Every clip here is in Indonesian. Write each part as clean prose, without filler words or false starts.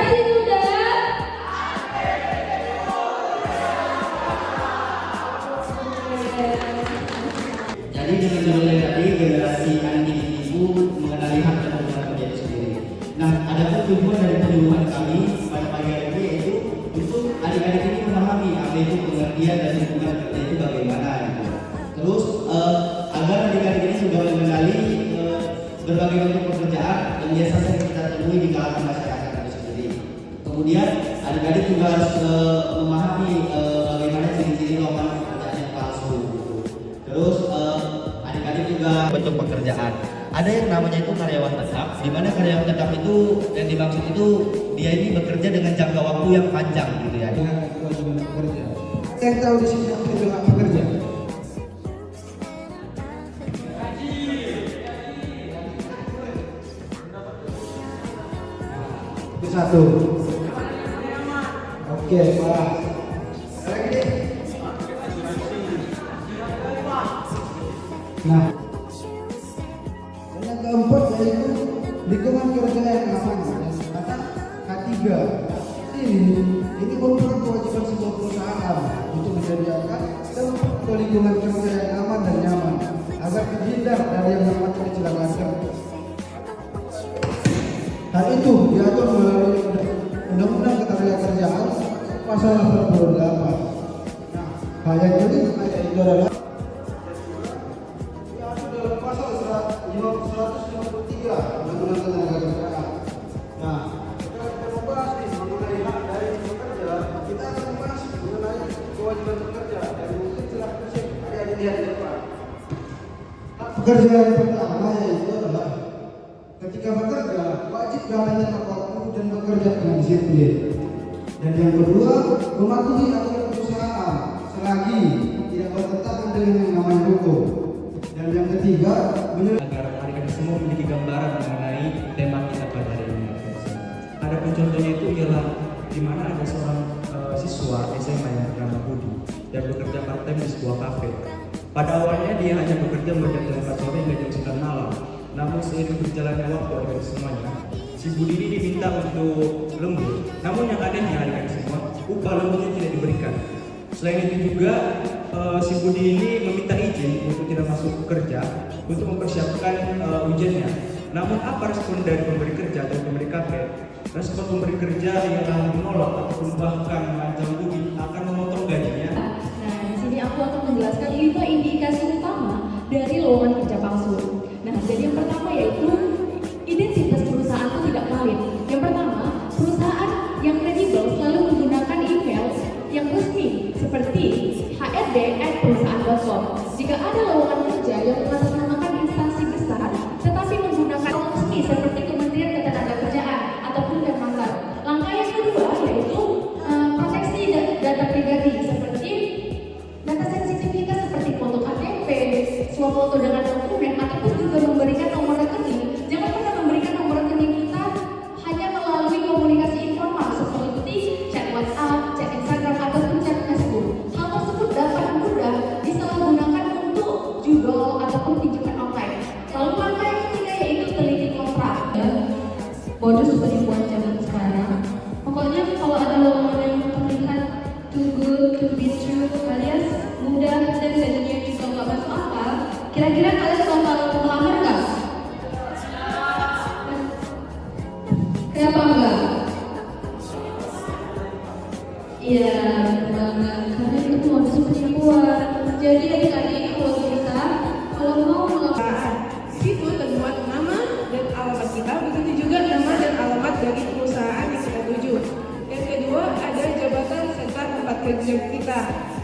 Generasi muda. Jadi dengan judul yang tadi, generasi anti ibu mengenali hak dan kewajiban kerja itu sendiri. Nah, ada pun tujuan dari penyuluhan kami pada pagi hari ini yaitu untuk adik-adik ini memahami apa itu pengertian dan hubungan kerja itu bagaimana gitu. Terus agar adik-adik ini sudah mengenali berbagai bentuk pekerjaan yang biasa kita temui di kalangan masyarakat itu sendiri. Kemudian adik-adik juga harus memahami bagaimana ciri-ciri lowongan pekerjaan yang palsu. Terus adik-adik juga bentuk pekerjaan. Ada yang namanya itu karyawan tetap, di mana karyawan tetap itu yang dimaksud itu dia ini bekerja dengan jangka waktu yang panjang gitu ya. Dengan kewajiban pekerja. Yang tahu di sini apa itu hak pekerja? Itu satu. Oke, Pak. Lagi. Nah, yang keempat yaitu lingkungan kerja yang aman. Kata K3 ini merupakan kewajiban sebuah perusahaan untuk menyediakan tempat lingkungan kerja yang aman dan nyaman agar terhindar dari yang dapat kecelakaan kerja. Hal itu diatur melalui Undang-Undang Ketenagakerjaan Pasal 88. Nah, hal yang ini adalah dalam pasal 153 Undang-Undang Ketenagakerjaan. Nah, kita membahas mengenai hak dari pekerja, kita akan membahas mengenai kewajiban pekerja dan mungkin telah ada dilihat di depan. Hak pekerja yang pertama yaitu adalah ketika bekerja wajib datang tepat waktu dan bekerja dengan disiplin. Dan yang kedua, mematuhi aturan perusahaan selagi tidak bertentangan dengan yang namanya hukum. Dan yang ketiga, agar adik-adik semua memiliki gambaran mengenai tema kita pada hari ini. Ada pun contohnya itu ialah di mana ada seorang siswa SMA yang bernama Budi dan bekerja part-time di sebuah kafe. Pada awalnya dia hanya bekerja mulai jam 4 sore hingga jam 9 malam. Namun seiring berjalannya waktu adik-adik semuanya, si Budi ini diminta untuk lembur. Namun yang anehnya adik-adik semua, upah lemburnya tidak diberikan. Selain itu juga si Budi ini meminta izin untuk tidak masuk kerja untuk mempersiapkan ujiannya. Namun apa respon dari pemberi kerja atau pemberi kafe? Respon pemberi kerja ialah menolak ataupun bahkan mengancam Budi akan memotong gajinya. Nah, di sini aku akan menjelaskan 5 indikasi utama dari lowongan kerja palsu. Nah, jadi yang pertama yaitu identitas perusahaan itu tidak valid. Yang pertama, perusahaan yang kredibel selalu menggunakan email yang resmi seperti hrd@perusahaan.com. Jika ada lowongan kerja yang mengatasnamakan instansi besar tetapi menggunakan resmi seperti Kementerian Ketenagakerjaan ataupun Kementerian. Langkah yang kedua yaitu proteksi data pribadi seperti data sensitivitas seperti foto KTP, swafoto dengan dokumen ataupun juga memberikan nomor rekening. Jangan pernah memberikan nomor rekening kita hanya melalui komunikasi informal seperti chat WhatsApp, chat Instagram ataupun chat Facebook. Hal tersebut dapat mudah disalahgunakan untuk jual ataupun pinjaman online. Lalu langkah yang ketiga yaitu teliti kontrak. Modus penipuan zaman sekarang. Pokoknya kalau ada lowongan yang terlihat too good to be true alias mudah dan gajinya bisa nggak masuk akal, kira-kira kalian bakal melamar nggak? Kenapa enggak? Iya, banget. Karena itu modus penipuan. Jadi adik-adik kalau mau melakukan Situ termuat nama dan alamat kita, begitu juga nama dan alamat dari perusahaan yang kita tuju. Yang kedua ada jabatan serta tempat kerja kita.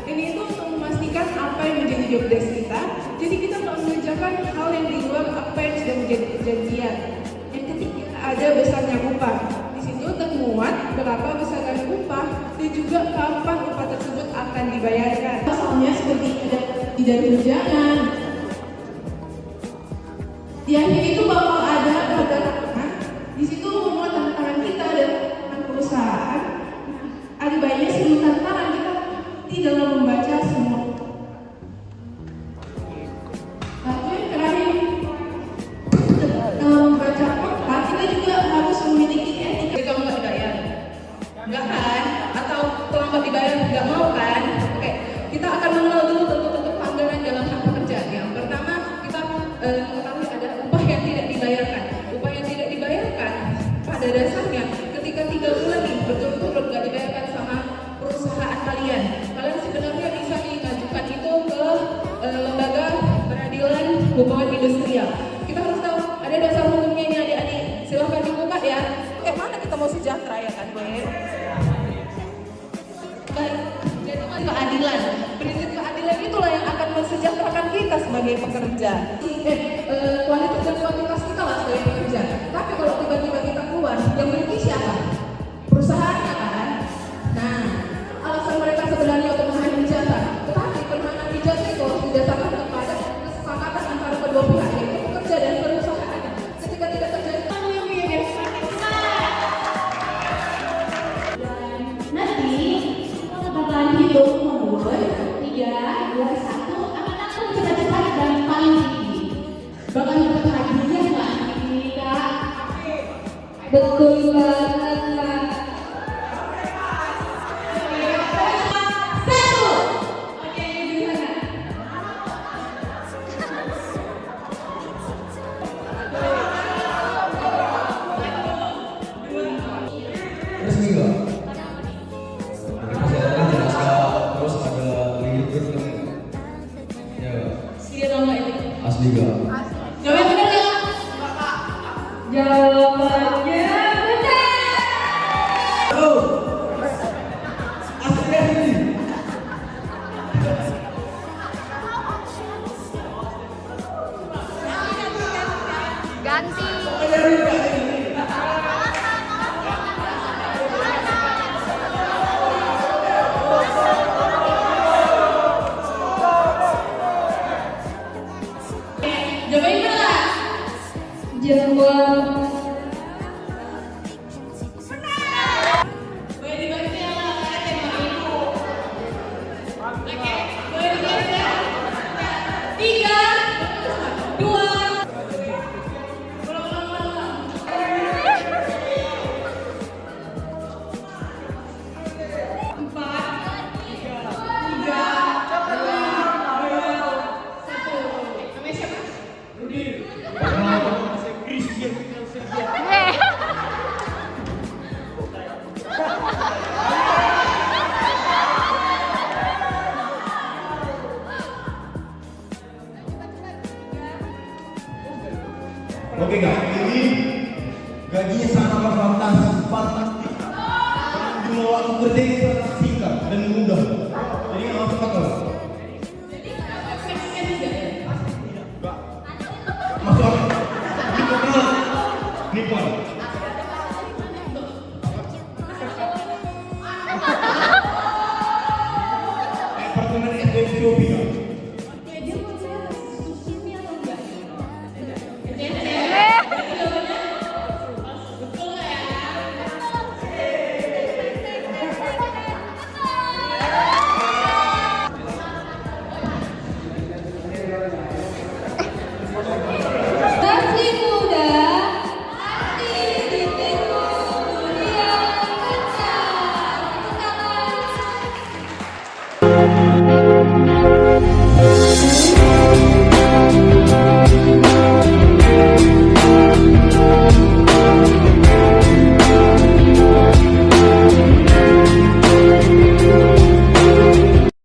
Ini itu untuk memastikan apa yang menjadi job desk kita. Jadi kita tak mengerjakan hal yang di luar apa yang sudah menjadi perjanjian. Yang ketiga ada besarnya upah. Di situ termuat berapa besaran upah dan juga kapan upah tersebut akan dibayarkan. Pasalnya seperti ada tidak tunjangan. Di akhir itu bakal ada tantangan. Di situ memuat tantangan kita dan perusahaan. Ada baiknya sebelum tantangan kita tidak membaca semua. Lalu yang terakhir, dalam membaca kontrak kita juga harus memiliki etika. Jika nggak dibayar, hubungan industrial. Kita harus tahu ada dasar hukumnya ini adik-adik. Silahkan dibuka ya. Mana kita mau sejahtera ya kan, Boy? Baik, jadi keadilan. Prinsip keadilan itulah yang akan mensejahterakan kita sebagai pekerja. Kualitas dan kuantitas kita lah sebagai pekerja. Tapi kalau tiba-tiba kita keluar, yang merugi siapa? Perusahaannya kan? Nah, alasan mereka sebenarnya untuk mengambil jasa. Tetapi permohonan ijazah itu harus didasarkan kepada kesepakatan antara kedua pihak, yaitu pekerja dan perusahaan. Ketika tidak terjadi Nanti kita bakalan hitung mundur 3, 2, 1 akan langsung cepat-cepat dan paling tinggi. Bakal dapat hadiah nggak nih kak? Betul banget kak. 1. Oke, di sana. Resmi nggak? Persyaratan jelaskan, terus ada link berikutnya. Ya, Asli atau enggak itu? asli nggak? Jawab benar nggak? Jawabannya benar. Asli ini. Jawabin benar. Jawab. Boleh dibantu ya lah, saya tembak itu. Oke, boleh dibantu ya. 3, 2. Oke kak, ini gajinya sangat fantastis, fantastik. Dulu aku kerja